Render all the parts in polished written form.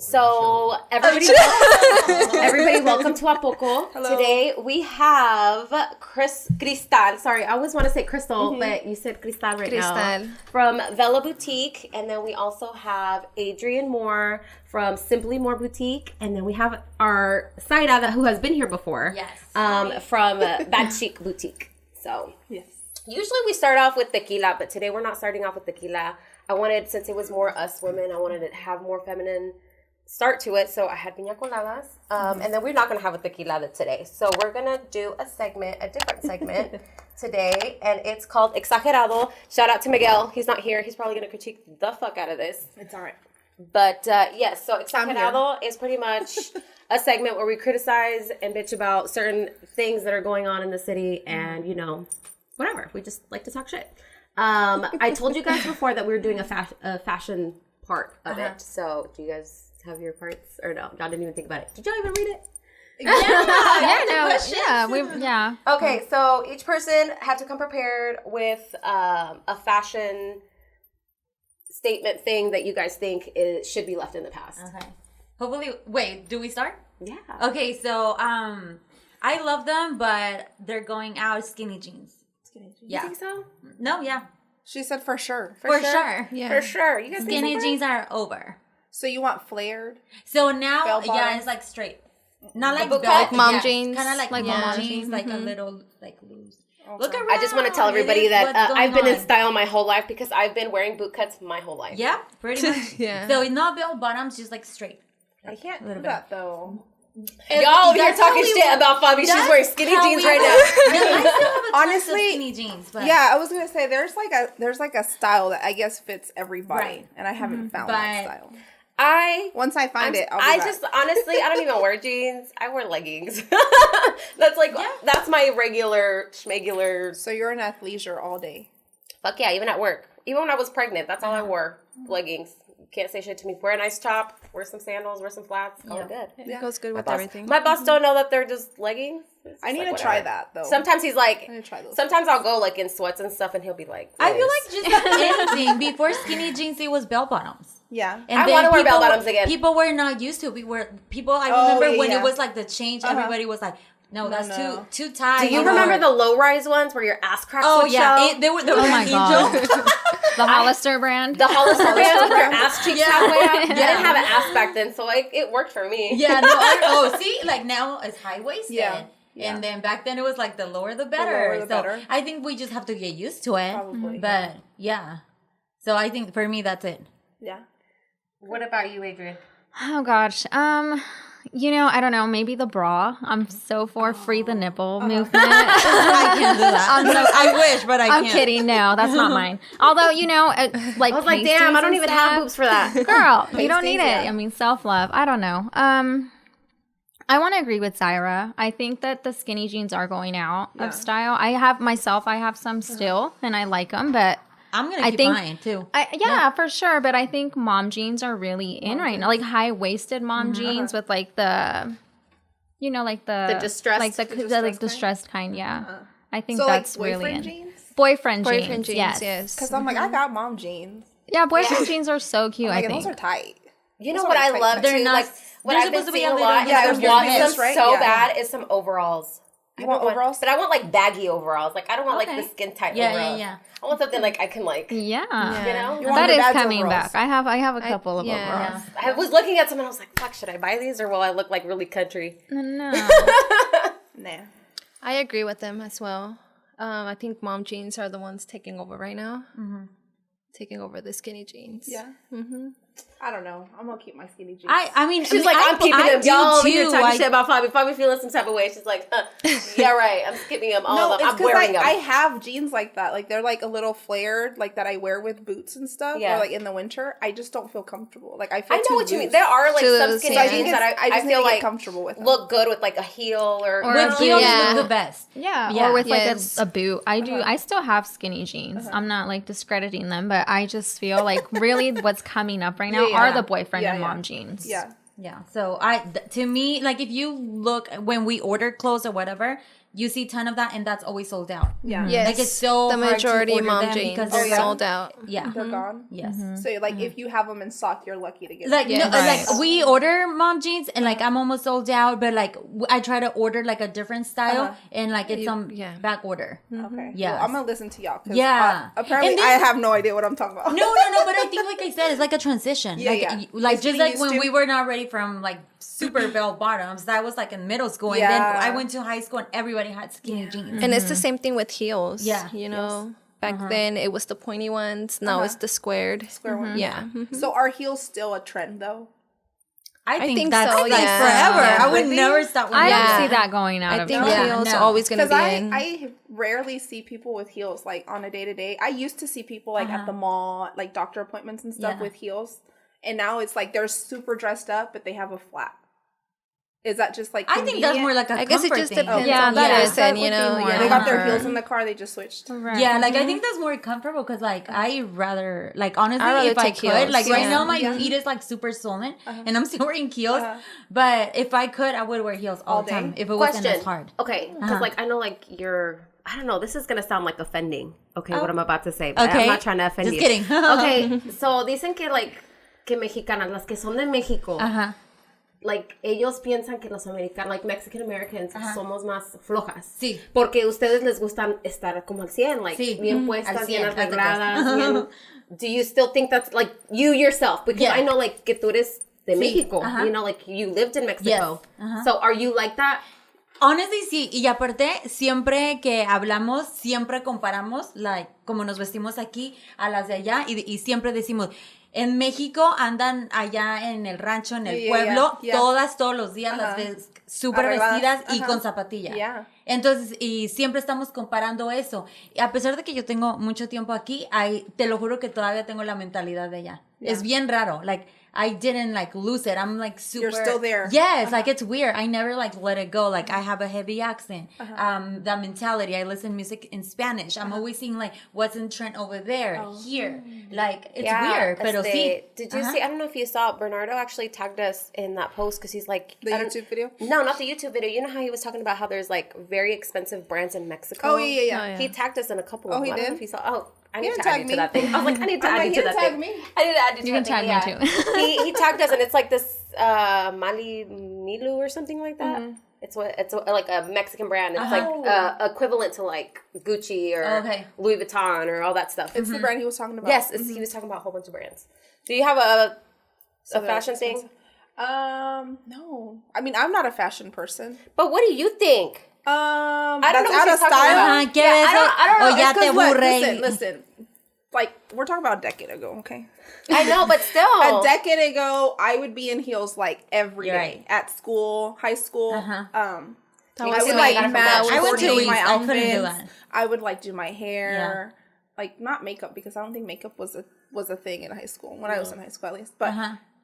So everybody, welcome to Apoco. Hello. Today we have Cristal. Sorry, I always want to say Crystal, but you said Cristal now. From Vela Boutique, and then we also have Adrian Moore from Simply More Boutique, and then we have our Saida who has been here before. Yes. From Bad Chic Boutique. So Yes. Usually we start off with tequila, but today we're not starting off with tequila. I wanted, since it was more us women, I wanted to have more feminine start to it, so I had piña coladas, and then we're not going to have a tequila today, so we're going to do a different segment today, and it's called Exagerado. Shout out to Miguel. He's not here. He's probably going to critique the fuck out of this. It's all right. But yes, so Exagerado is pretty much a segment where we criticize and bitch about certain things that are going on in the city, and whatever. We just like to talk shit. I told you guys before that we were doing a fashion part of it, so do you guys have your parts, or no? Y'all didn't even think about it. Did y'all even read it? Yeah. Okay, so each person had to come prepared with a fashion statement thing that you guys think should be left in the past. Okay. Hopefully, wait, do we start? Yeah. Okay, so I love them, but they're going out skinny jeans. You Yeah. think so? No, yeah. She said for sure. For sure. Yeah. For sure. You guys Skinny think so? jeans are over. So you want flared? So now, Bell bottoms? it's like straight. Not like boot bell, cut? Mom jeans. Kind of like Like mom mom jeans, jeans. like a little like loose. Okay. Look around. I just want to tell everybody It is that what's going I've been in on. style my whole life because I've been wearing boot cuts my whole life. Yeah, pretty much. Yeah. So it's not bell bottoms, just like straight. I can't do little that though. Y'all over here That's how talking we- shit about Fabi. She's that's wearing skinny how jeans we right were. now. Yeah, I still have a ton of Honestly, skinny jeans, but Yeah, I was gonna say there's like a style that I guess fits everybody, Right. and I haven't found But- that style. Once I find it, I'll be I back. just honestly, I don't even wear jeans. I wear leggings. That's my regular schmegular. So you're in athleisure all day. Fuck yeah, even at work. Even when I was pregnant, that's all I wore. Leggings. Can't say shit to me. Wear a nice top, wear some sandals, wear some flats. Call it good. It goes good with Boss- everything. My boss don't know that they're just leggings. It's I just need like, to try whatever. that though. Sometimes he's like, I need to try those. sometimes I'll go like in sweats and stuff, and he'll be like, I feel "Liz." like just anything before skinny jeans, it was bell bottoms. Yeah. And I then wanna wear people bell-bottoms again. People were not used to it. I remember when yeah. it was like the change, everybody was like, no, that's no. too tight. Do you remember the low rise ones where your ass cracks Oh would yeah, show? they were the Oh my angel. God. The Hollister brand. The Hollister brand with your ass cheeks halfway out. I Yeah. didn't have an ass back then, so it worked for me. Yeah, no. See, like now it's high waisted. Yeah. Yeah. And then back then it was like the lower the better. lower the so better. I think we just have to get used to it. Probably. But yeah. So I think for me that's it. Yeah. What about you, Adrian? Oh gosh. I don't know. Maybe the bra. I'm so for free the nipple movement. I can't do that. I wish, but I I'm can't. kidding. No, that's not mine. Although, like I was like, damn, I don't even have boobs for that. Girl, you don't need Pasties, it. yeah. I mean, self-love. I don't know. I want to agree with Zaira. I think that the skinny jeans are going out of style. I have some still, and I like them, but I'm gonna I keep think- mine too. for sure. But I think mom jeans are really in right now, like high-waisted mom jeans with like the, like the distressed- like the distressed distressed kind. Yeah, I think So that's like really boyfriend in. jeans? Boyfriend Boyfriend jeans. jeans, yes. Because I'm like, I got mom jeans. Yeah, boyfriend jeans are so cute. Like, I and think. those are tight. You know Those what are I tight love pants. too? They're not- Like what they're I've been supposed to be seeing a a little lot. bit Yeah, I like want this, them right? so Yeah. bad is some overalls. You want overalls? But I want like baggy overalls. Like I don't want like Okay. the skin tight Yeah, overalls. yeah. I want something like I can like. Yeah. You know? You want That your is dad's coming overalls. back. I have a couple of yeah. overalls. I was looking at some and I was like, fuck, should I buy these or will I look like really country? No. Nah. I agree with them as well. I think mom jeans are the ones taking over right now. Taking over the skinny jeans. Yeah. I don't know. I'm gonna keep my skinny jeans. I mean, She's like, I'm keeping them. do Y'all over here too. talking I- shit about Fabi. Fabi feeling some type of way. She's like, yeah, right. I'm skipping them. All No, of them. it's I'm because wearing them. I have jeans like that. Like they're like a little flared, like that I wear with boots and stuff. Yeah. Or like in the winter, I just don't feel comfortable. Like I feel I know too what you mean. loose. There are like Too some loose, skinny yeah. jeans that I I just need feel to get like comfortable with them. look good with like a heel or Or With a heels Yeah. look the best. Yeah, Yeah. or with Yes. like a boot. I still have skinny jeans. I'm not like discrediting them, but I just feel like really what's coming up right now Yeah. are the boyfriend Yeah, and yeah. mom jeans. Yeah. Yeah. So to me, like if you look when we order clothes or whatever, you see a ton of that, and that's always sold out. Yeah. Yes. Like it's so the hard majority to order mom them jeans because are they're sold out. Yeah. They're gone. Yes. So like if you have them in stock, you're lucky to get Like them. no, Yes. like we order mom jeans and like I'm almost sold out, but like I try to order like a different style and like it's back order. Okay. Yes. Well, I'm gonna listen to y'all. 'Cause, Yeah. apparently, And I this- have no idea what I'm talking about. No, but I think like I said, it's like a transition. Yeah, like, yeah. like It's just getting like used when to. we were not ready from like super bell bottoms. That was like in middle school, and then Yeah. I went to high school and everybody had skinny jeans. And it's the same thing with heels. Yeah. You know, back then it was the pointy ones. Now it's the squared. Square one. Yeah. So are heels still a trend though? I think think that's so, like yeah. forever. Yeah. I would Really? never stop. I wearing don't Yeah. see that going out I of think style. heels no. are always going to Because be in. I rarely see people with heels like on a day to day. I used to see people like at the mall, like doctor appointments and stuff Yeah. with heels, and now it's like they're super dressed up, but they have a flat. Is that just like I think that's convenient? more like a I guess it comfort just thing. depends Yeah, on the that is- person, that you would be know. more Yeah. They got their comfort. heels in the car. They just switched. Right. Yeah, like I think that's more comfortable because like I rather like honestly I'd rather if I take could heels, like right yeah. now my feet is like super swollen and I'm still wearing heels, but if I could I would wear heels all the day? time if it wasn't Question. as hard. Okay, because like I know like you're. I don't know. This is gonna sound like offending. Okay, what I'm about to say. But Okay. I'm not trying to offend Just you. kidding. Okay, so dicen que like que mexicanas, las que son de México, Ajá. like ellos piensan que los americanos, like Mexican Americans, somos más flojas. Sí. Porque ustedes les gustan estar como al 100, like Sí. bien Al puestas, 100, bien haz de arregladas, bien. Do you still think that's like you yourself? Because Yeah. I know like que tú eres de México. Ajá. You know, like you lived in Mexico. Yes. So are you like that? Honestly, sí, y aparte, siempre que hablamos, siempre comparamos, like, como nos vestimos aquí a las de allá, y siempre decimos, en México andan allá en el rancho, en el Yeah, pueblo, yeah. todos los días las ves súper Arregladas. vestidas y Ajá. con zapatilla. Yeah. Entonces, y siempre estamos comparando eso. Y a pesar de que yo tengo mucho tiempo aquí, te lo juro que todavía tengo la mentalidad de allá. Yeah. Es bien raro, like, I didn't like lose it. I'm like super. You're still there. Yes, like it's weird. I never like let it go. Like I have a heavy accent. That mentality. I listen music in Spanish. I'm always seeing like what's in trend over there, here. Like it's weird, pero sí. Did you see? I don't know if you saw. Bernardo actually tagged us in that post because he's like The I don't- YouTube video? No, not the YouTube video. You know how he was talking about how there's like very expensive brands in Mexico. Oh, yeah. Oh, yeah. He tagged us in a couple of Oh, he them. I don't know did? if you saw. Oh, I need didn't to add tag you me. to that thing. I was like, I need to I'm add like, you he to didn't that tag thing. me. I need to add you to You can that tag thing. me too. He tagged us, and it's like this Mali Milu or something like that. It's like a Mexican brand. It's like equivalent to like Gucci or Okay. Louis Vuitton or all that stuff. It's the brand he was talking about. Yes, he was talking about a whole bunch of brands. Do you have a fashion thing? No. I mean, I'm not a fashion person. But what do you think? I don't that's know what out she's of talking style. about. Ajá, ¿qué Yeah, ves? I don't know. O ya It's te 'cause what? aburre. Listen. Like, we're talking about a decade ago, okay? I know, but still. A decade ago, I would be in heels like every day You're right. at school, high school. That I was would me. like I match I went to coordinate my East. I couldn't do outfits. that. I would like do my hair, like not makeup because I don't think makeup was a thing in high school when I was in high school at least. But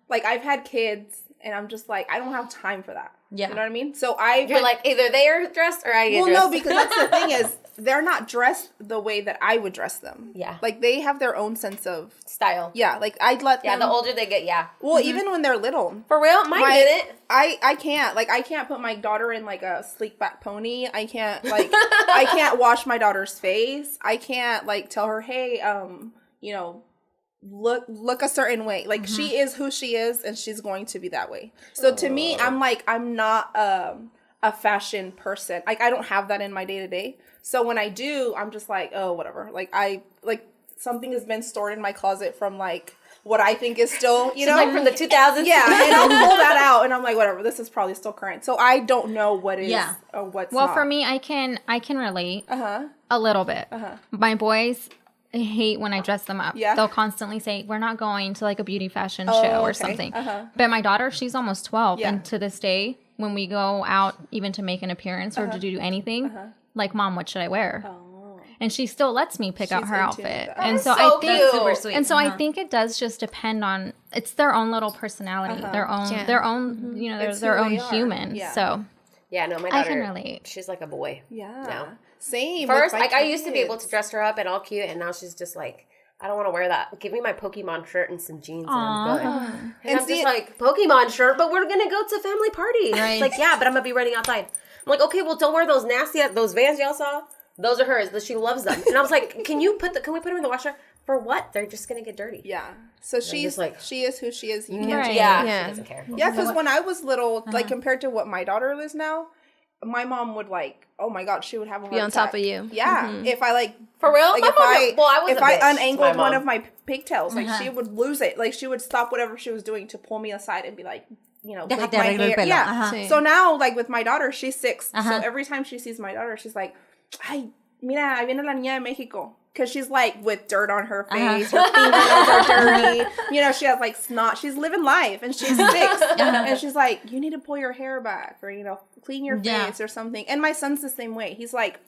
like I've had kids, and I'm just like I don't have time for that. Yeah. You know what I mean? So You're like either they are dressed or I get well, dressed. no, because that's the thing is they're not dressed the way that I would dress them. Yeah. Like they have their own sense of style. yeah. Like I'd let Yeah, them. the older they get, yeah. Well, even when they're little. For real? Mine didn't. I can't put my daughter in like a sleek back pony. I can't like I can't wash my daughter's face. I can't like tell her, hey, you know, look a certain way. Like she is who she is, and she's going to be that way. So to me, I'm not a fashion person. Like I don't have that in my day to day. So when I do, I'm just like, oh, whatever. Like something has been stored in my closet from like what I think is still, you know, Like from the 2000s. yeah, and I'll pull that out, and I'm like, whatever. This is probably still current. So I don't know what is or what's Well, not. for me, I can relate a little bit. My boys hate when I dress them up. Yeah. They'll constantly say, we're not going to like a beauty fashion show or okay. something. But my daughter, she's almost 12. Yeah. And to this day, when we go out even to make an appearance or to do anything, like, Mom, what should I wear? And she still lets me pick out her into outfit. that. And so so I think cute. Super sweet. and so I think it does just depend on it's their own little personality, their own Yeah. their own, you know, It's their who own they are. human. Yeah. So Yeah, no, my I daughter. can relate. She's like a boy. yeah, No. same. First, with my like I used to be able to kids. dress her up and all cute, and now she's just like, I don't want to wear that. Give me my Pokemon shirt and some jeans, and I'm good. And I'm see- just like, Pokemon shirt, but we're gonna go to family party. Right. It's like, yeah, but I'm gonna be running outside. I'm like, okay, well, don't wear those nasty, those Vans y'all saw. Those are hers. She loves them. And I was like, can we put them in the washer? For what? They're just going to get dirty. Yeah. So she's like, she is who she is. You can't Right. change. Yeah. She doesn't care. Yeah, because when I was little, like compared to what my daughter is now, my mom would like, oh my God, she would have a heart Be on attack. top of you. Yeah. If I like, For real? like My mom, if I unangled my one mom. of my pigtails, like she would lose it. Like she would stop whatever she was doing to pull me aside and be like, you know, Déjate like my arreglo el hair. pelo. Yeah. Sí. So now, like with my daughter, she's 6. So every time she sees my daughter, she's like, ay, mira, ahí viene la niña de Mexico. Because she's like with dirt on her face, her fingernails are dirty. You know, she has like snot. She's living life and she's 6. And she's like, you need to pull your hair back or, you know, clean your face or something. And my son's the same way. He's like,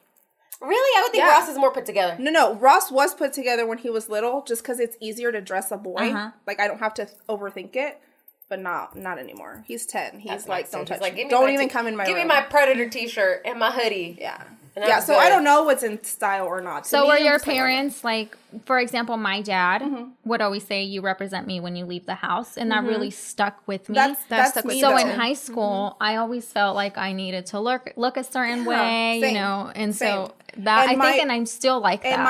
Really? I would think Ross is more put together. no, Ross was put together when he was little just because it's easier to dress a boy. Like, I don't have to overthink it. But not anymore. He's 10. He's like, don't touch me. Don't even come in my room. Give me my Predator t-shirt and my hoodie. Yeah. And Yeah, I'm so good. I don't know what's in style or not. To So me, were I'm your just like, parents like, for example, my dad would always say, "You represent me when you leave the house," and that really stuck with me. That's stuck with me, so in though. high school, I always felt like I needed to look a certain Yeah, way, same, you know, and same. so that And I think, and I'm still like that. And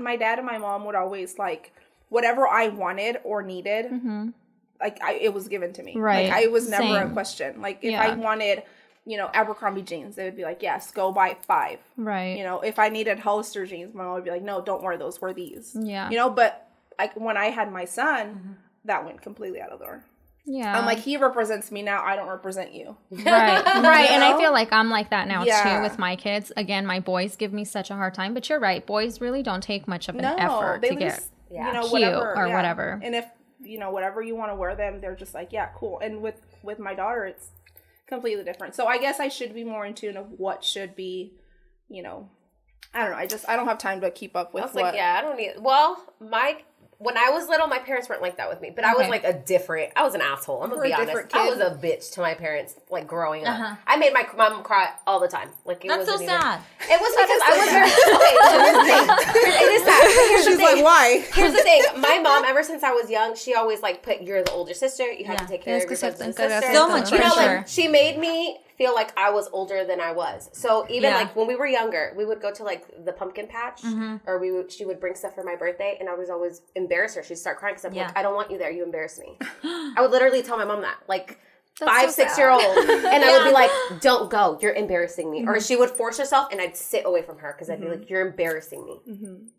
my dad and my mom would always like whatever I wanted or needed. Like it was given to me. Right. Like it was never a Same. question. Like if I wanted, you know, Abercrombie jeans, they would be like, yes, go buy 5. Right. You know, if I needed Hollister jeans, my mom would be like, no, don't wear those. Wear these. Yeah. You know, but like when I had my son, that went completely out of the door. Yeah. I'm like, he represents me now. I don't represent you. Right, right. And I know? feel like I'm like that now Yeah. too with my kids. Again, my boys give me such a hard time, but you're right. Boys really don't take much of an effort to get you know, cute whatever, or whatever. And if, you know, whatever you want to wear them, they're just like, yeah, cool. And with my daughter, it's completely different. So I guess I should be more in tune of what should be, you know, I don't know. I don't have time to keep up with I was like, yeah, I don't need. Well, when I was little, my parents weren't like that with me, but I was like I was an asshole. I'm gonna be honest. I was a bitch to my parents, like growing up. I made my mom cry all the time. Like That's so sad. It was because I was very okay. So here's the thing. It is sad. But here's the She's thing. like, why? Here's the thing. My mom, ever since I was young, she always like put, you're the older sister. You have to take care of your brothers and sisters. So much You know, pressure. like she made me feel like I was older than I was. So even like when we were younger, we would go to like the pumpkin patch, or she would bring stuff for my birthday, and I was always embarrass her. She'd start crying because I'm like, I don't want you there. You embarrass me. I would literally tell my mom that, like. 5, 6-year-old, and I would be like, "Don't go, you're embarrassing me." Or she would force herself, and I'd sit away from her because I'd be like, "You're embarrassing me."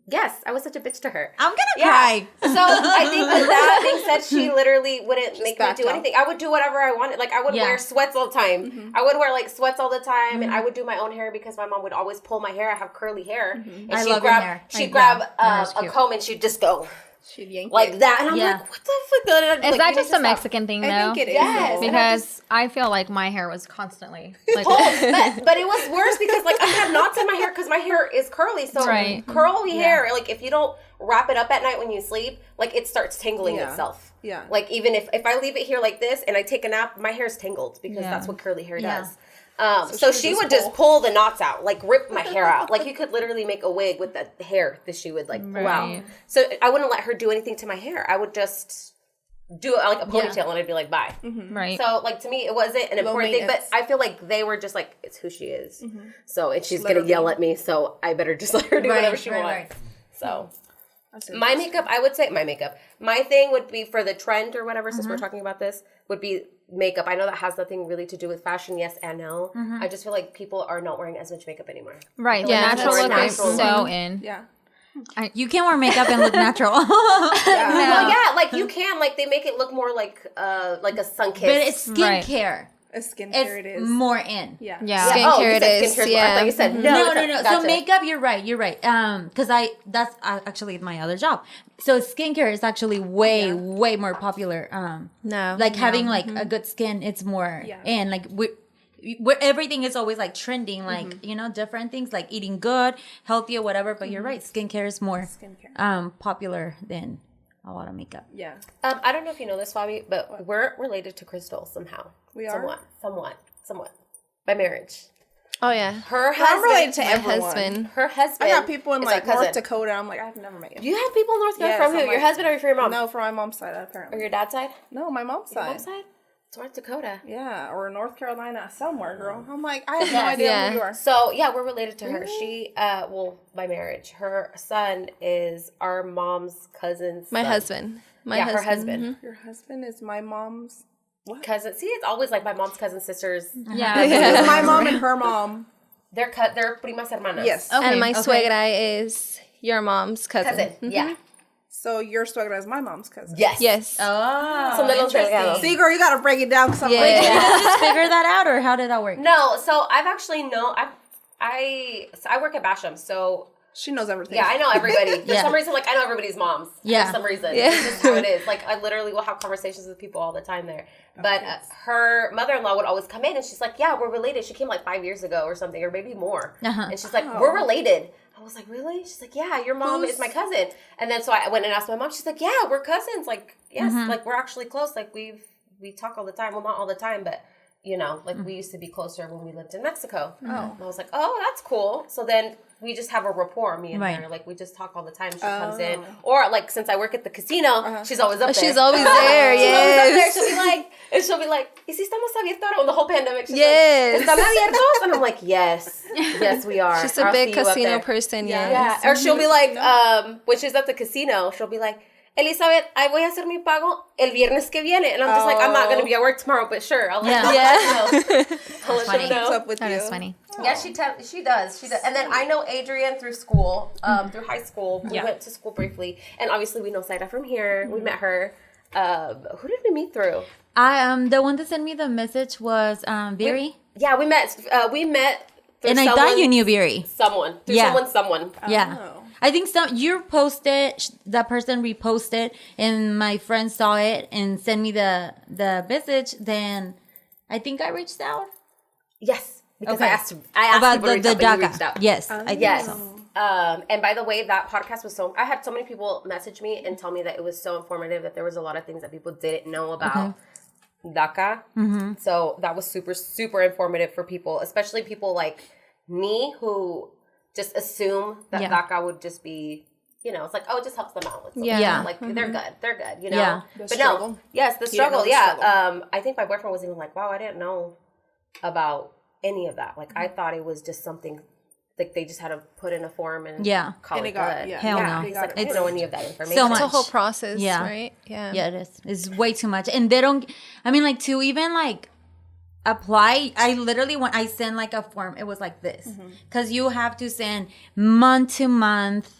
Yes, I was such a bitch to her. I'm gonna cry. So I think with that being said, she literally wouldn't make me backed do off. anything. I would do whatever I wanted. Like I would wear sweats all the time. I would wear like sweats all the time, and I would do my own hair because my mom would always pull my hair. I have curly hair, and I she'd love your grab hair. she'd grab hair's a cute. comb and she'd just go She'd yank like it. that, and I'm Yeah. like, what the fuck? Is that just a Mexican thing though? I think it is. Yes. though. Because I feel like my hair was constantly like but it was worse because like I had knots in my hair because my hair is curly. So Right. curly hair, like if you don't wrap it up at night when you sleep, like it starts tangling itself. Yeah. Like even if I leave it here like this and I take a nap, my hair's tangled because that's what curly hair Yeah. does. So she would just pull the knots out, like rip my hair out. Like you could literally make a wig with the hair that she would like pull out. Right. So I wouldn't let her do anything to my hair. I would just do it like a ponytail and I'd be like, bye. right. So, like, to me, it wasn't an important thing, but maintenance. I feel like they were just like, it's who she is. So, and she's going to yell at me, so I better just let her do whatever she wants. So, my makeup, I would say, my thing would be for the trend or whatever, since we're talking about this, would be makeup. I know that has nothing really to do with fashion, yes and no. I just feel like people are not wearing as much makeup anymore. Right. Yeah, The natural that's look is natural so look. in. Yeah. You can wear makeup and look natural. Well, yeah, like you can, like they make it look more like a sun kiss. But it's skincare. A skincare it It's is. more in. Yeah. Yeah. you Skincare said it is. skincare. I Yeah. thought you said No. Gotcha. So makeup, you're right. Because that's actually my other job. So skincare is actually way more popular. Like having like a good skin, it's more in. Like where everything is always like trending, like you know, different things like eating good, healthy, or whatever. But you're right, skincare is more popular than a lot of makeup. Yeah. I don't know if you know this, Fabi, but we're related to Crystal somehow. We are? Somewhat. By marriage. Oh yeah. Her I'm husband. related to My everyone. husband. Her husband. I got people in is like our cousin. North Dakota. I'm like, I've never met you. You have people in North Dakota Yes, from who? I'm Your like- husband or from your mom? No, from my mom's side, Or apparently. your dad's side? No, my mom's Your side. mom's side? North Dakota. Yeah, or North Carolina, somewhere, girl. I'm like, I have no idea who you are. So, yeah, we're related to her. She, by marriage. Her son is our mom's cousin's My son. husband. Her husband. Your husband is my mom's Cousin. See, it's always like my mom's cousin, sisters. Yeah. It's my mom and her mom. They're primas hermanas. Yes. Okay, and my okay. suegra is your mom's cousin. Yeah. So your suegra is my mom's cousin. Yes. Yes. Oh, Son de los delgados. See, girl, you gotta break it down because I'm Yeah. like, Did you guys just figure that out, or how did that work? No, so I've actually I work at Basham, so she knows everything. yeah, I know everybody. For Yeah. some reason, like I know everybody's moms. Yeah. For some reason. Yeah. It's just how it is. Like I literally will have conversations with people all the time there. But her mother-in-law would always come in and she's like, yeah, we're related. She came like 5 years ago or something, or maybe more. Uh-huh. And she's like, we're related. I was like, really? She's like, yeah, your mom is my cousin. And then so I went and asked my mom. She's like, yeah, we're cousins. Like, yes, like we're actually close. Like we talk all the time. Well, not all the time, but you know, like we used to be closer when we lived in Mexico. Oh. And I was like, oh, that's cool. So then we just have a rapport, me and her. Like we just talk all the time. She comes in. Or like since I work at the casino, she's always up there. She's always there, She's always up there. yes. She'll be like, ¿Y si estamos abiertos ahora? On the whole pandemic, she's Yes. like, ¿Están abiertos? And I'm like, yes. Yes, we are. She's a I'll big see you up casino there. person, Yeah. Or she'll be like, when she's at the casino, she'll be like, Elizabeth, I voy a hacer mi pago el viernes que viene. And I'm just like, I'm not going to be at work tomorrow, but sure. I'll let you know. I'll let you know. What's up with That you? is funny. Yeah, she does. And then I know Adrian through school, through high school. We went to school briefly. And obviously we know Saida from here. We met her. Who did we meet through? The one that sent me the message was Viri. Yeah, we met through And I thought you knew Viri. someone. Through Yeah. someone. Yeah. Oh. I think you posted, that person reposted, and my friend saw it and sent me the message. Then I think I reached out. Yes. Because Okay. I asked About people to reach the out, but you DACA. reached out. Yes, I think Yes. so. And by the way, that podcast was I had so many people message me and tell me that it was so informative, that there was a lot of things that people didn't know about DACA. Mm-hmm. So that was super, super informative for people, especially people like me who just assume that DACA would just be, you know, it's like, oh, it just helps them out with something. Yeah. Like they're good, you know? Yeah. The But struggle. no, yes, the You didn't know struggle, the yeah. struggle. I think my boyfriend was even like, wow, I didn't know about any of that. Like I thought it was just something like they just had to put in a form and call And it it got- good. yeah. Hell no. He's like, I didn't know any of that information. So It's a much. whole process, Yeah. right? Yeah. Yeah, it is. It's way too much. And they don't, I mean, like, to even, like, apply, I literally, when I send, like, a form, it was like this. Because you have to send month to month,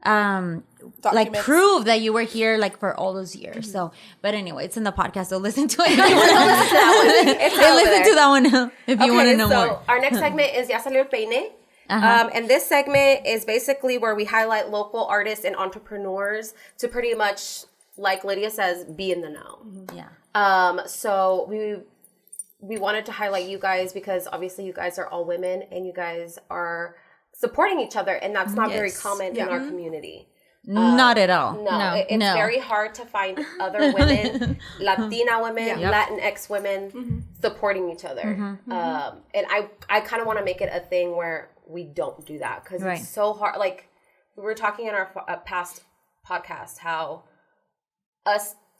like, Documents. prove that you were here, like, for all those years. So, but anyway, it's in the podcast, so listen to it. It's Hey, over listen there. to that one if you want to know so more. our next segment is Ya Salió el Peine. And this segment is basically where we highlight local artists and entrepreneurs to pretty much, like Lydia says, be in the know. Yeah. So we wanted to highlight you guys because obviously you guys are all women and you guys are supporting each other, and that's not very common in our community. Not at all. No, it's No. very hard to find other women, Latina women, Latinx women supporting each other. And I kind of want to make it a thing where we don't do that because Right. it's so hard. Like we were talking in our past podcast how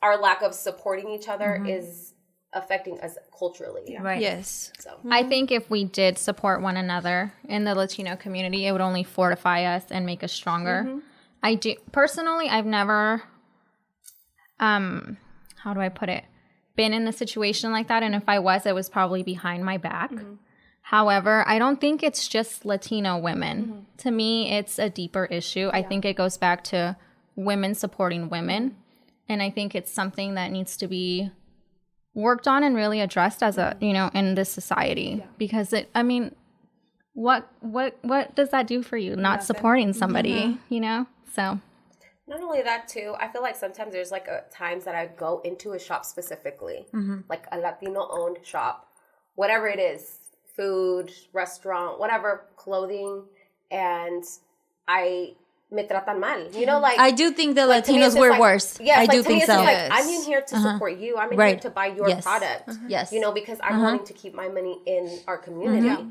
our lack of supporting each other is affecting us culturally. Right. Yes. So I think if we did support one another in the Latino community, it would only fortify us and make us stronger. I do personally, I've never, how do I put it, been in a situation like that. And if I was, it was probably behind my back. However, I don't think it's just Latino women. To me, it's a deeper issue. I think it goes back to women supporting women. And I think it's something that needs to be worked on and really addressed as a, you know, in this society. Because what does that do for you? Not supporting somebody, you know? So not only that too, I feel like sometimes there's like times that I go into a shop specifically, like a Latino owned shop, whatever it is, food, restaurant, whatever, clothing, and me tratan mal, you know, like I do think the like, to me, it's Latinos just were like, worse. Yes, I like, do to me, think it's so. just like, Yes. I'm in here to support you. I'm in here Right. to buy your Yes. product. Yes. You know, because I'm wanting to keep my money in our community.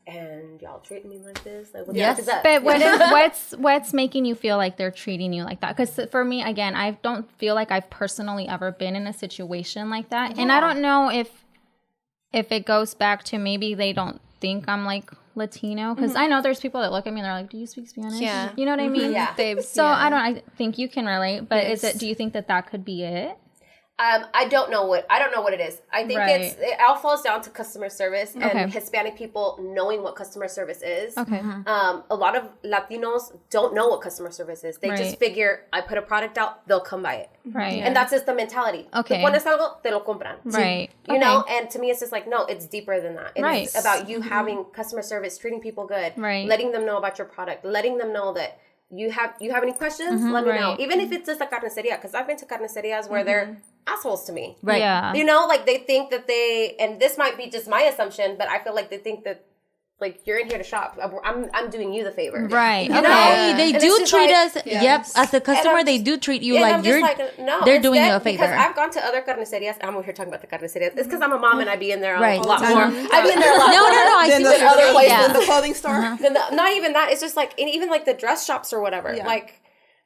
and y'all treating me like this? Like, what Yes. the fuck is But up? what's making you feel like they're treating you like that? Because for me, again, I don't feel like I've personally ever been in a situation like that, and I don't know if it goes back to maybe they don't think I'm like Latino, because I know there's people that look at me and they're like, "Do you speak Spanish?" Yeah. You know what I mean? Yeah. I think you can relate, but do you think that could be it? I don't know what it is. I think Right. it all falls down to customer service and Okay. Hispanic people knowing what customer service is. Okay. A lot of Latinos don't know what customer service is. They just Right. figure, I put a product out, they'll come buy it. Right. And that's just the mentality. Okay. Tú pones algo, te lo compran. Right. You know, and to me, it's just like, no, it's deeper than that. It's Right. about you having customer service, treating people good, Right. letting them know about your product, letting them know that you have any questions, let me know. Right. Even if it's just a carniceria, because I've been to carnicerias where they're assholes to me. Right. Yeah. You know, like they think that and this might be just my assumption, but I feel like they think that like you're in here to shop. I'm doing you the favor. Right. You Okay. know? Hey, they And do it's just treat like- us. Yep, as a customer, I'm they just- do treat you and like I'm just you're. like, no, they're doing you a instead, favor. Because I've gone to other carnicerias. I'm over here talking about the carnicerias. It's because I'm a mom and I be in there a Right. lot All the more. time. I be in there a lot No, more. no, no. I Then see the what you're other saying. places, Yeah. the clothing store. Then not even that. It's just like, and even like the dress shops or whatever. Yeah. Like,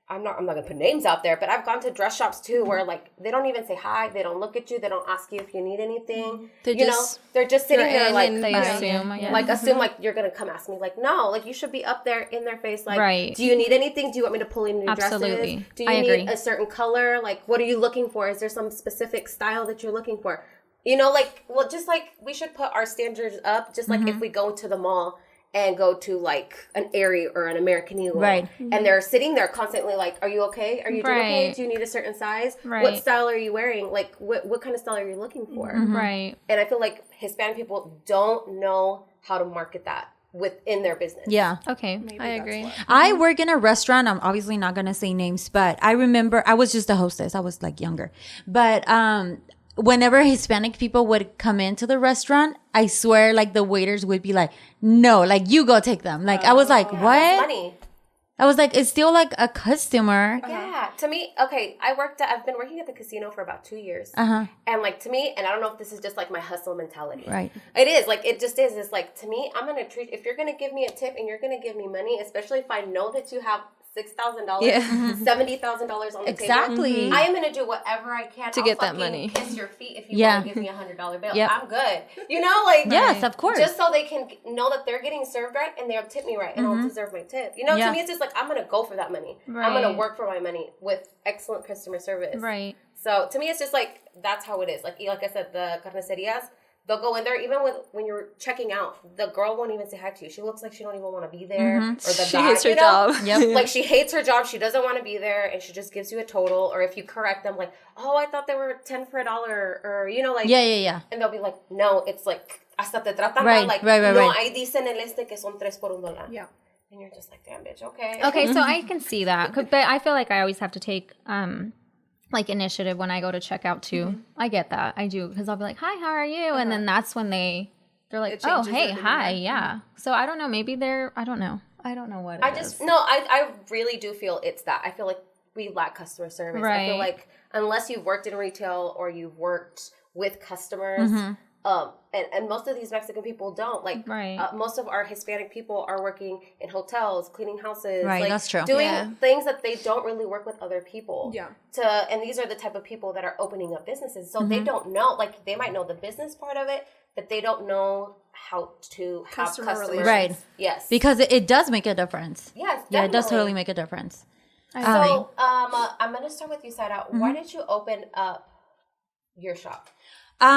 I'm not gonna put names out there, but I've gone to dress shops too where like they don't even say hi, they don't look at you, they don't ask you if you need anything. They're you just- know, they're just sitting you're there in like and They Right. assume. Yeah. like assume like you're gonna come ask me. Like, no, like you should be up there in their face. Like, Right. do you need anything? Do you want me to pull in your Absolutely. dresses? Do you I need agree. a certain color? Like, what are you looking for? Is there some specific style that you're looking for? You know, like, well, just like we should put our standards up. Just like if we go to the mall and go to like an Aerie or an American Eagle, Right. and they're sitting there constantly like, are you okay? Are you doing okay? Right. Do you need a certain size? What Right. style are you wearing? Like, what kind of style are you looking for? Right. And I feel like Hispanic people don't know how to market that within their business. Yeah. Okay. I agree. I work in a restaurant. I'm obviously not going to say names, but I remember I was just a hostess. I was like younger. But whenever Hispanic people would come into the restaurant, I swear like the waiters would be like, no, like you go take them. Like I was like, That's what? money. I was like, it's still like a customer. Yeah, to me, okay, I've been working at the casino for about 2 years. Uh-huh. And like to me, and I don't know if this is just like my hustle mentality. Right. It is, like it just is. It's like to me, I'm gonna treat if you're gonna give me a tip and you're gonna give me money, especially if I know that you have $6,000, Yeah. $70,000 on the Exactly. table. I am gonna do whatever I can To I'll get that fucking money. Kiss your feet if you Yeah. want to give me $100 bill. Yep. I'm good. You know, like Yes, of course. just so they can know that they're getting served right and they'll tip me right and I'll deserve my tip. You know, Yeah. to me, it's just like I'm gonna go for that money. I'm gonna Right. work for my money with excellent customer service. Right. So to me, it's just like that's how it is. Like I said, the carnicerias, they'll go in there even when you're checking out. The girl won't even say hi to you. She looks like she don't even want to be there. Or the She guy, hates her you know? job. Yep. Like she hates her job. She doesn't want to be there, and she just gives you a total. Or if you correct them, like, oh, I thought they were 10 for $1, or you know, like, Yeah. and they'll be like, no, it's like hasta te tratan Right, mal. Like, right. no, ahí dicen el este que son 3 por $1. Yeah. And you're just like, damn, bitch, okay. Okay, so I can see that, but I feel like I always have to take like initiative when I go to check out too. I get that, I do, because I'll be like, "Hi, how are you?" And then that's when they're like, It "Oh, changes hey, everything, hi, right? yeah." So I don't know, maybe I don't know what it is. I really do feel it's that. I feel like we lack customer service. I feel Right. like unless you've worked in retail or you've worked with customers, and most of these Mexican people don't. Like, Right. Most of our Hispanic people are working in hotels, cleaning houses. Right, like, that's true. Doing Yeah. things that they don't really work with other people. Yeah. And these are the type of people that are opening up businesses. So they don't know, like, they might know the business part of it, but they don't know how to have Customer customers. relations. Right. Yes. Because it does make a difference. Yes, Yeah, it does definitely. totally make a difference. So, I'm gonna start with you, Saida. Why did you open up your shop? Well,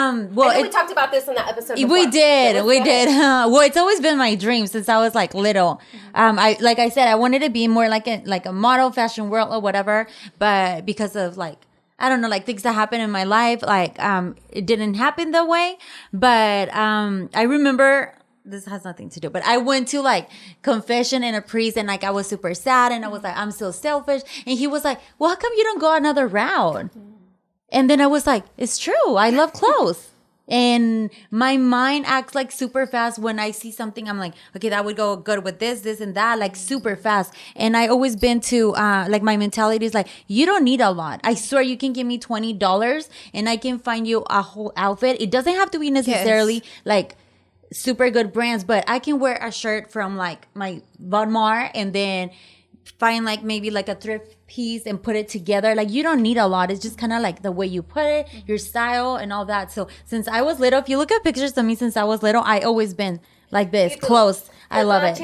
I know we talked about this in that episode. Before. we did. Let's We go did. ahead. Well, it's always been my dream since I was like little. Like I said, I wanted to be more like a model, fashion world or whatever. But because of like, I don't know, like things that happened in my life, like it didn't happen that way. But I remember. This has nothing to do, but I went to like confession in a priest and like I was super sad and I was like, I'm so selfish. And he was like, well, how come you don't go another route? And then I was like, it's true. I love clothes. And my mind acts like super fast when I see something. I'm like, okay, that would go good with this, and that, like super fast. And I always been to, like my mentality is like, you don't need a lot. I swear you can give me $20 and I can find you a whole outfit. It doesn't have to be necessarily like super good brands, but I can wear a shirt from like my Von Mar and then find like maybe like a thrift piece and put it together. Like you don't need a lot. It's just kind of like the way you put it, your style and all that. So since I was little, if you look at pictures of me since I was little, I always been like this, close. I love it.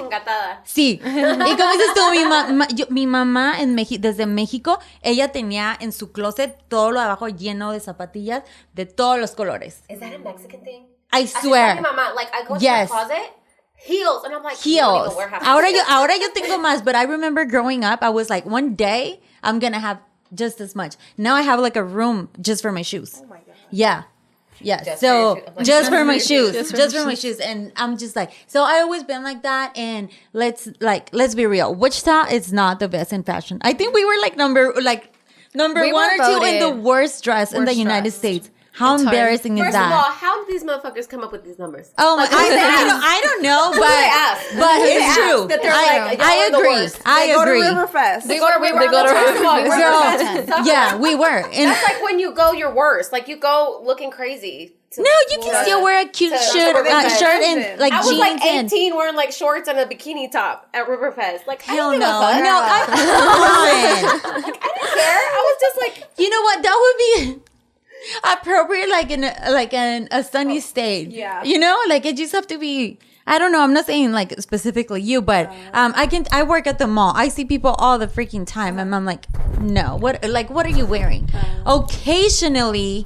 Sí. Y como dices tú, mi mamá desde México, ella tenía en su closet todo lo de abajo lleno de zapatillas de todos los colores. Is that a Mexican thing? I swear. Mi mamá, like I go to Yes. the closet, heels, and I'm like, you don't Heels. even wear half Ahora yo tengo más, but I remember growing up, I was like, one day I'm gonna have just as much. Now I have like a room just for my shoes. Oh my God. Yeah. Yeah. Just So for your shoes. Like, just for my shoes. Just for Just my for my shoes. And I'm just like, so I always been like that. And let's be real. Wichita is not the best in fashion. I think we were like number We one were or two in the voted worst dress in the worst United dressed. States. How It's hard. embarrassing is First of all, that? how did these motherfuckers come up with these numbers? Oh my! Like, who they ask? I don't know, Who they ask? but Who they it's ask true. that they're I like, y'all are the agree. worst. I They go to agree. Riverfest. They go to First of all, we were Girl, the best. yeah, we were. And That's like when you go your worst. Like you go looking crazy. no, you can still wear a cute shirt and like I was jeans like and 18 wearing like shorts and a bikini top at Riverfest. Like, hell I didn't no, give a fuck. no. I didn't care. I was just like, You know what? That would be appropriate, like in a sunny state. Yeah. You know, like it just have to be. I don't know. I'm not saying like specifically you, but I work at the mall. I see people all the freaking time, and I'm like, no. What are you wearing? Occasionally,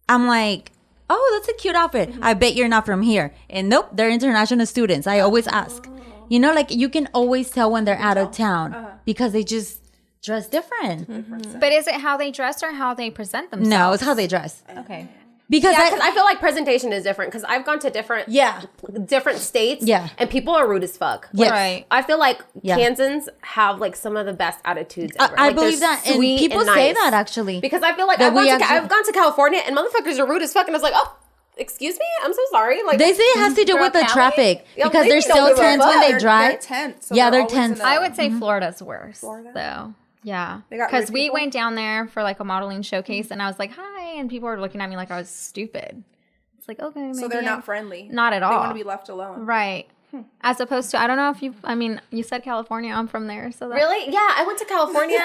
I'm like, oh, that's a cute outfit. I bet you're not from here. And nope, they're international students. I always ask. You know, like you can always tell when they're out of town because they just dress different. But is it how they dress or how they present themselves? No, it's how they dress. Okay. Because yeah, because I feel like presentation is different. Because I've gone to different states, Yeah. and people are rude as fuck. Yes. Right. I feel like Yeah. Kansans have like some of the best attitudes ever. I Like, they're believe that, and sweet people and say nice. that actually. Because I feel like That I've gone to California and motherfuckers are rude as fuck, and I was like, oh, excuse me, I'm so sorry. Like They say it has to do Girl, with the Cali? traffic Yeah, because maybe they're don't so give a tense when fuck. they They're drive. tense. So Yeah, they're always tense. in a- I would say Florida's worse, Florida? though. Yeah. They got Because rude we people? went down there for like a modeling showcase and I was like, hi. And people were looking at me like I was stupid. It's like, okay. So maybe they're I'm not friendly. Not at They all. want to be left alone. Right. As opposed to, I don't know if you said California, I'm from there. So that, really, yeah, I went to California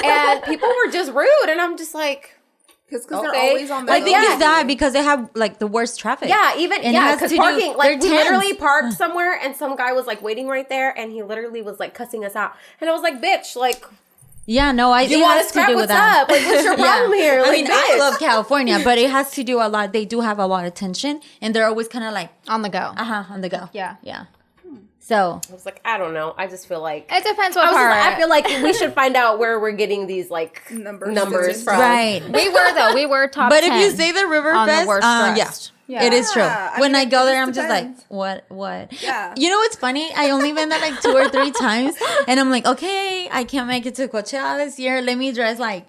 and people were just rude, and I'm just like. Because Okay. they're always on the I think Yeah. it's that because they have like the worst traffic. Yeah, And it yeah, has because to do- parking, like we they're literally tense. parked somewhere and some guy was like waiting right there and he literally was like cussing us out. And I was like, bitch, like, Yeah, no, you it want has to to scrap do what's with that. up? Like, what's your problem here? I Like, mean, I bitch. love California, but it has to do a lot. They do have a lot of tension, and they're always kind of like, on the go. on the go. Yeah. yeah. So I was like, I don't know. I just feel like. It depends what I was just part. like, I feel like we should find out where we're getting these like Numbers. from. right. we were, though. We were top But 10 if you say the River on the Fest, worst dressed. yeah, it is true. Yeah, I When mean, I go it there, just I'm just like, depends. what? Yeah. You know what's funny? I only been there like 2 or 3 times, and I'm like, okay, I can't make it to Coachella this year. Let me dress like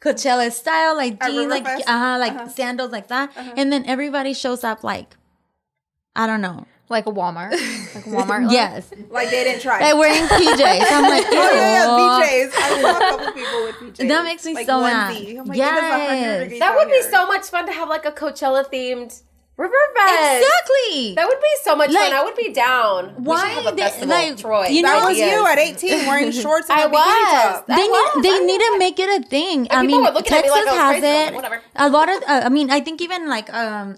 Coachella style, like At jeans, like Riverfest? sandals, like that. And then everybody shows up like, I don't know. like a Walmart. Like a Walmart. look. Yes, Like they didn't try. like wearing PJs. I'm like, Oh yeah, ew. BJs. I saw a couple people with BJs. That makes me like so mad. onesie. I'm like, Yes. it is 100 degrees That would out be here. so much fun to have like a Coachella themed Riverfest. Exactly. That would be so much Like, fun. I would be down. We why should have a they- festival, like, Troy. you know, That was Ideas. you at 18 wearing shorts and I a bikini was. top. That was. They I need to was. make it a thing. I people mean, were looking at me Texas like I was has crazy. I was it. like, whatever. A lot of, I mean, I think even like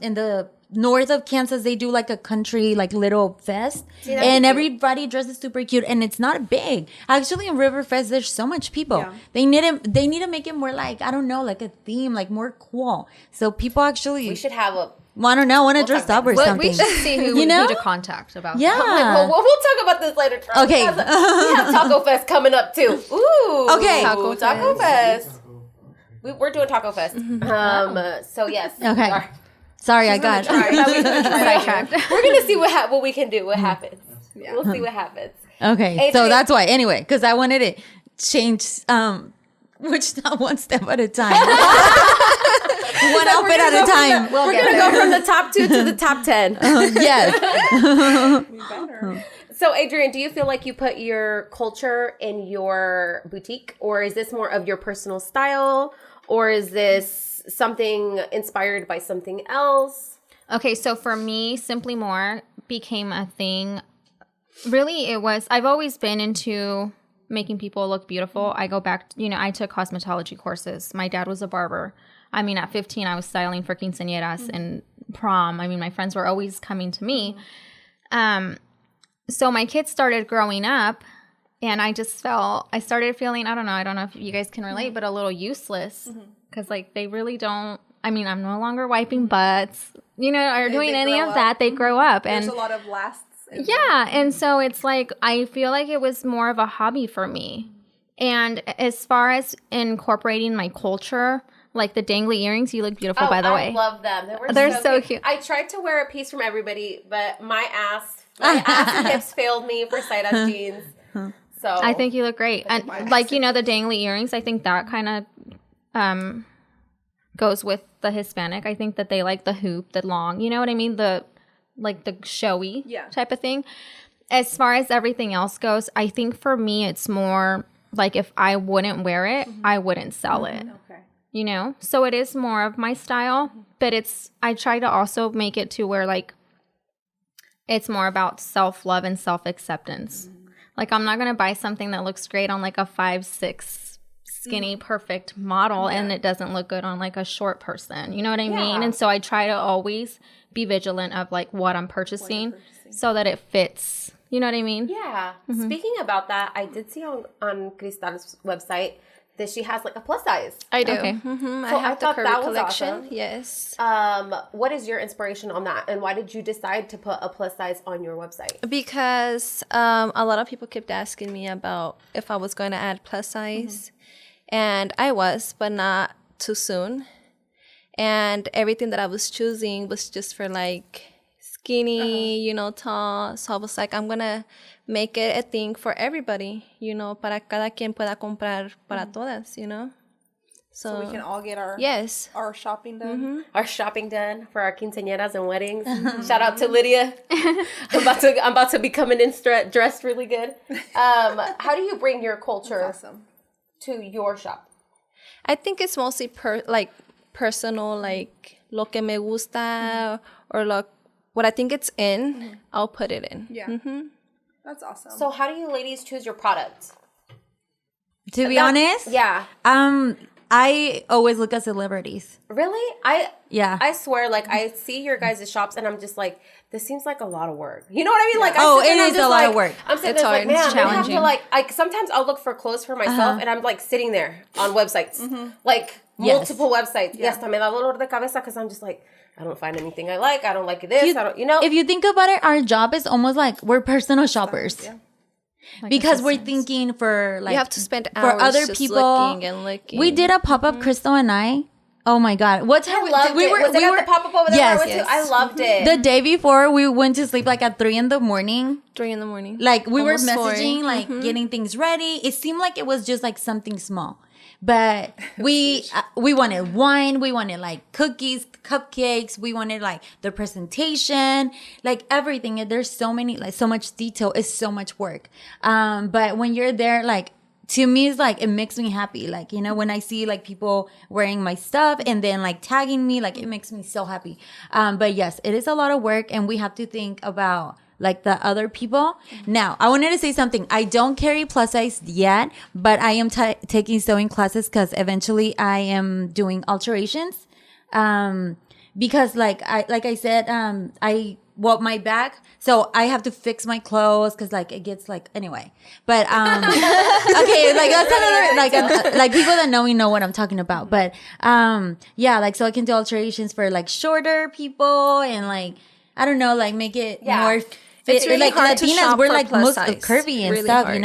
in the north of Kansas, they do like a country like little fest, that'd be and cute. everybody dresses super cute, and it's not big. Actually, in Riverfest, there's so much people. Yeah. They need to make it more like, I don't know, like a theme, like more cool. So people actually We should have a. want to dress up or Well, something. we should see who, You know? who to contact about Yeah. that. We'll talk about this later. Troy. Okay. We have Taco Fest coming up too. Ooh. Okay. Taco Fest. We're doing Taco Fest. So yes. Okay. Sorry, I got. Sidetracked. We're gonna see what we can do. What happens? We'll see what happens. Okay, so Adrian- that's why. Anyway, because I wanted to change, which not one step at a time, one outfit at a time. We're gonna go from the top 2 to the top 10. Yes. We better. So, Adrian, do you feel like you put your culture in your boutique, or is this more of your personal style, or is this something inspired by something else? Okay, so for me, Simply More became a thing. Really, I've always been into making people look beautiful. I go back, I took cosmetology courses. My dad was a barber. I mean, at 15, I was styling for quinceañeras and prom. I mean, my friends were always coming to me. So my kids started growing up, and I started feeling, I don't know if you guys can relate, but a little useless. Because, like, they really don't, I mean, I'm no longer wiping butts, or doing any of that. They grow up. There's and a lot of lasts. Yeah, and so it's like, I feel like it was more of a hobby for me. And as far as incorporating my culture, like the dangly earrings, you look beautiful, by the way. I love them. They're so cute. I tried to wear a piece from everybody, but my ass and hips failed me for side-ass jeans. So I think you look great. And like, the dangly earrings, I think that kind of goes with the Hispanic. I think that they like the hoop, the long, you know what I mean? The showy type of thing. As far as everything else goes, I think for me, it's more like if I wouldn't wear it, I wouldn't sell it. Okay. So it is more of my style, but I try to also make it to where like it's more about self-love and self-acceptance. Like I'm not going to buy something that looks great on like a 5'6" skinny, perfect model and it doesn't look good on like a short person. You know what I mean? And so I try to always be vigilant of like what I'm purchasing so that it fits. You know what I mean? Yeah. Speaking about that, I did see on Cristal's website that she has like a plus size. I do. Okay. I have the curvy collection. Awesome. Yes. What is your inspiration on that, and why did you decide to put a plus size on your website? Because a lot of people kept asking me about if I was going to add plus size, and I was, but not too soon. And everything that I was choosing was just for like skinny, tall. So I was like, I'm gonna make it a thing for everybody, para cada quien pueda comprar para todas, So we can all get our shopping done. Our shopping done for our quinceañeras and weddings. Shout out to Lydia. I'm about to be coming in dressed really good. How do you bring your culture to your shop? I think it's mostly personal, like lo que me gusta or what I think it's in, I'll put it in. Yeah. That's awesome. So how do you ladies choose your products? To be honest, I always look at celebrities. Really? Yeah. I swear, like, I see your guys' shops and I'm just like, this seems like a lot of work. You know what I mean? Like, it is a lot of work. I'm sitting It's there hard. like, man, It's I have challenging. to like sometimes I'll look for clothes for myself and I'm like sitting there on websites, like multiple websites. Yes, me da dolor de cabeza because I'm just like, I don't find anything I like. I don't like this. If you think about it, our job is almost like we're personal shoppers. Yeah. Like Because we're assistants. thinking for like You have to spend hours for other just people. looking and looking. We did a pop-up, Crystal and I. Oh my God. What time I loved it. Was it at the pop-up over there? Yes. Where I went to? I loved it. The day before, we went to sleep like at 3 a.m. 3 a.m. Like we Almost were 4. messaging, like getting things ready. It seemed like it was just like something small. But we wanted wine, we wanted like cookies, cupcakes, we wanted like the presentation, like everything. There's so many, like so much detail. It's so much work. But when you're there, like to me, it's like it makes me happy. Like, when I see like people wearing my stuff and then like tagging me, like it makes me so happy. But yes, it is a lot of work and we have to think about like the other people. Now, I wanted to say something. I don't carry plus size yet, but I am taking sewing classes because eventually I am doing alterations. Because like I said, my back, so I have to fix my clothes because like it gets like anyway. But okay, like that's another like people that know me know what I'm talking about. But like so I can do alterations for like shorter people and like I don't know, like make it more. It's really like hard to Latinas, shop we're for like plus most size. curvy and Really stuff, hard.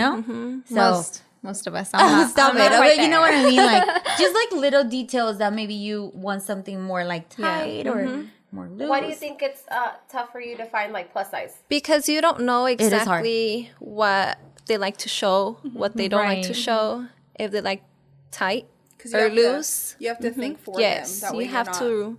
So Most of us. stop I'm it. not quite But you know there. what I mean? Like just like little details that maybe you want something more like tight or more loose. Why do you think it's tough for you to find like plus size? Because you don't know is hard. exactly what they like to show, what they don't like to Right. show, if they like tight 'Cause you or have to- loose. You have to think for Yes, them. That way you have you're to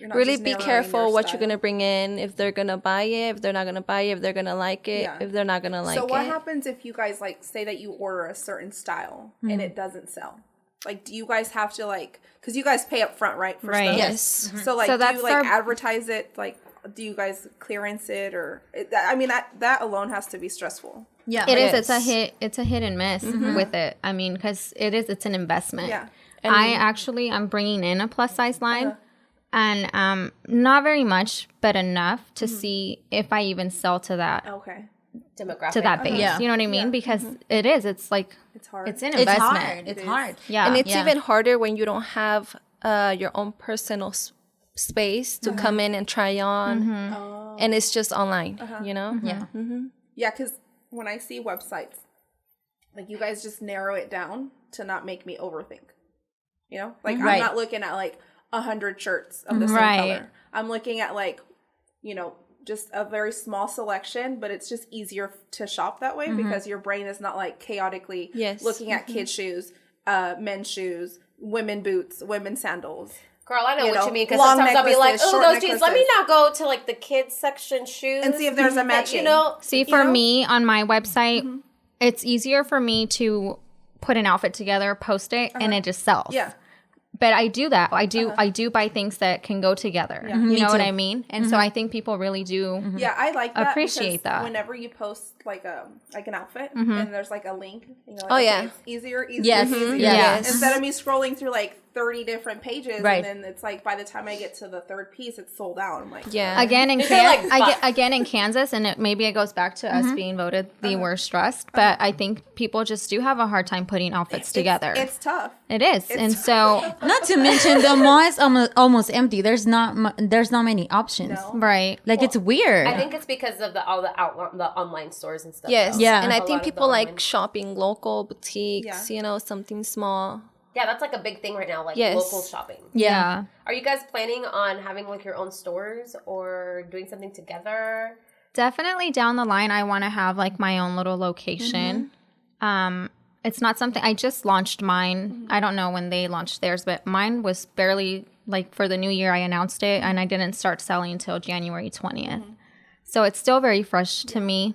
not really just be narrowing careful your what style. you're going to bring in, if they're going to buy it, if they're not going to buy it, if they're going to like it, Yeah. if they're not going to like So what it. happens if you guys like say that you order a certain style and it doesn't sell? Like, do you guys have to like, because you guys pay up front, right? For Right. stuff. Yes. So like, So do that's you like our- advertise it? Like, do you guys clearance it or? I mean, that alone has to be stressful. Yeah. It is. Yes. It's a hit and miss with it. I mean, because it's an investment. Yeah. I'm bringing in a plus size line, and not very much, but enough to see if I even sell to that Okay. Demographic. to that base. Yeah. You know what I mean? Because it's like It's hard. it's an It's investment. hard. It's hard. Yeah. And it's Yeah. even harder when you don't have your own personal space to come in and try on. And it's just online, you know? Yeah. Yeah, because when I see websites, like you guys just narrow it down to not make me overthink. You know, like I'm Right. not looking at like 100 shirts of the same Right. color. I'm looking at like, you know, just a very small selection, but it's just easier to shop that way because your brain is not like chaotically Yes. looking at kids' shoes, men's shoes, women boots, women's sandals. Girl, I know You what know, you mean, because long sometimes I'll be like, necklaces, oh, short those jeans, let me necklaces. now go to like the kids section shoes. And see if there's a that, matching. You know, See, for me on my website, it's easier for me to put an outfit together, post it, and it just sells. Yeah. But I do that. I do buy things that can go together. You Me know what too. I mean? And so I think people really do. Yeah, I like that. Appreciate because that. Whenever you post like an outfit and there's like a link, you know, like, Oh, okay, yeah. it's easier. Yes. easier. Yes. Instead of me scrolling through like 30 different pages, Right. and then it's like by the time I get to the third piece, it's sold out. I'm like, Yeah. Again in Is there, like, again in Kansas, and maybe it goes back to us being voted the worst dressed. But I think people just do have a hard time putting outfits together. It's tough. It is, and so Not to mention the mall is almost empty. There's not many options. No. right. Like it's weird. I think it's because of the online stores and stuff. Yes. though. Yeah. And A I lot think of the people like online- shopping local boutiques, Yeah. you know, something small. Yeah, that's like a big thing right now, like Yes. local shopping. Yeah. Are you guys planning on having like your own stores or doing something together? Definitely down the line, I want to have like my own little location. It's not something I just launched mine. I don't know when they launched theirs, but mine was barely like for the new year. I announced it and I didn't start selling until January 20th. So it's still very fresh to me.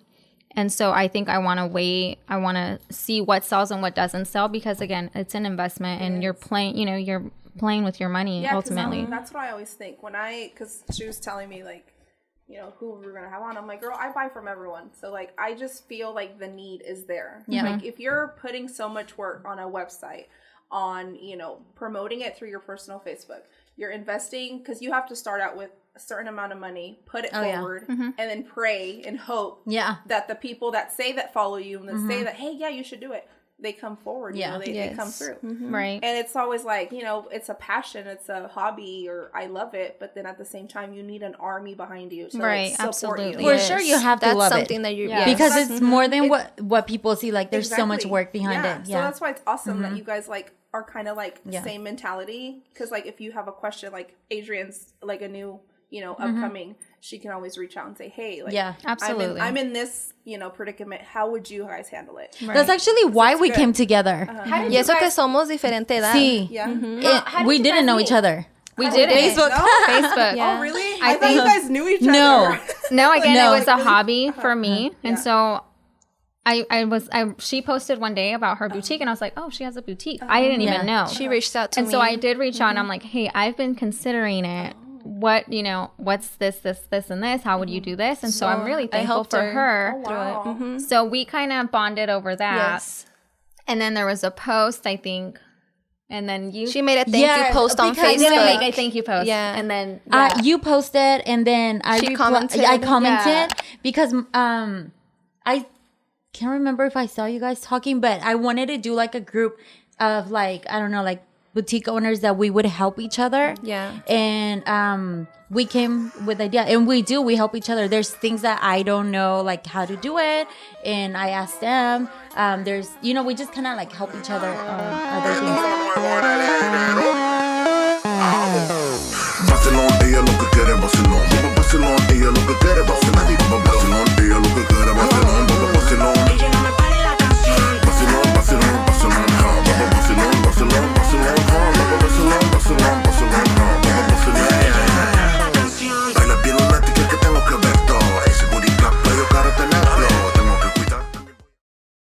And so I think I want to wait. I want to see what sells and what doesn't sell because again, it's an investment and you're playing, you're playing with your money Yeah, ultimately. that's what I always think because she was telling me like, you know, who we're gonna have on. I'm like, girl, I buy from everyone. So like, I just feel like the need is there. Yeah. Like if you're putting so much work on a website, on promoting it through your personal Facebook, you're investing because you have to start out with a certain amount of money, put it yeah. forward, and then pray and hope Yeah. that the people that say that follow you and that say that, hey, yeah, you should do it, they come forward. Yeah. They come through. Right. And it's always like, it's a passion, it's a hobby, or I love it. But then at the same time, you need an army behind you to Right, like, support absolutely. you. For sure you have to That's love it. something that you Yeah. Because That's- it's more than what people see. Like there's so much Exactly. work behind it. So Yeah. that's why it's awesome that you guys like are kind of like Yeah. same mentality. Because like if you have a question, like Adrian's like a new, upcoming, she can always reach out and say, hey, like, Yeah. Absolutely. I'm in this, predicament. How would you guys handle it? That's actually why we good. came together. How did Y eso you que guys, somos diferente edad. Sí. Yeah. how did We you didn't guys know meet? each other. We did it. Facebook. No? Facebook. Yeah. Oh, really? I I thought think- you guys knew each other. No. No, again, No. it was a hobby for me, and Yeah. so she posted one day about her boutique, and I was like, oh, she has a boutique. I didn't Yeah. even know. She reached out to And me. so I did reach out, and I'm like, hey, I've been considering it. What what's this, and this? How would you do this? And so I'm really I thankful helped for her her. through it. Wow. Mhm. So we kind of bonded over that. Yes. And then there was a post, I think, and then you. She made a thank Yes, you post on because I didn't Facebook. make a thank you post. Yeah. And then You posted and then She commented. I commented Yeah. because I can't remember if I saw you guys talking, but I wanted to do like a group of like I don't know like boutique owners that we would help each other. Yeah. And we came with the idea, and we help each other. There's things that I don't know like how to do it, and I asked them. There's we just kind of like help each other on other things. Vacilón, ella lo que quiere es vacilón.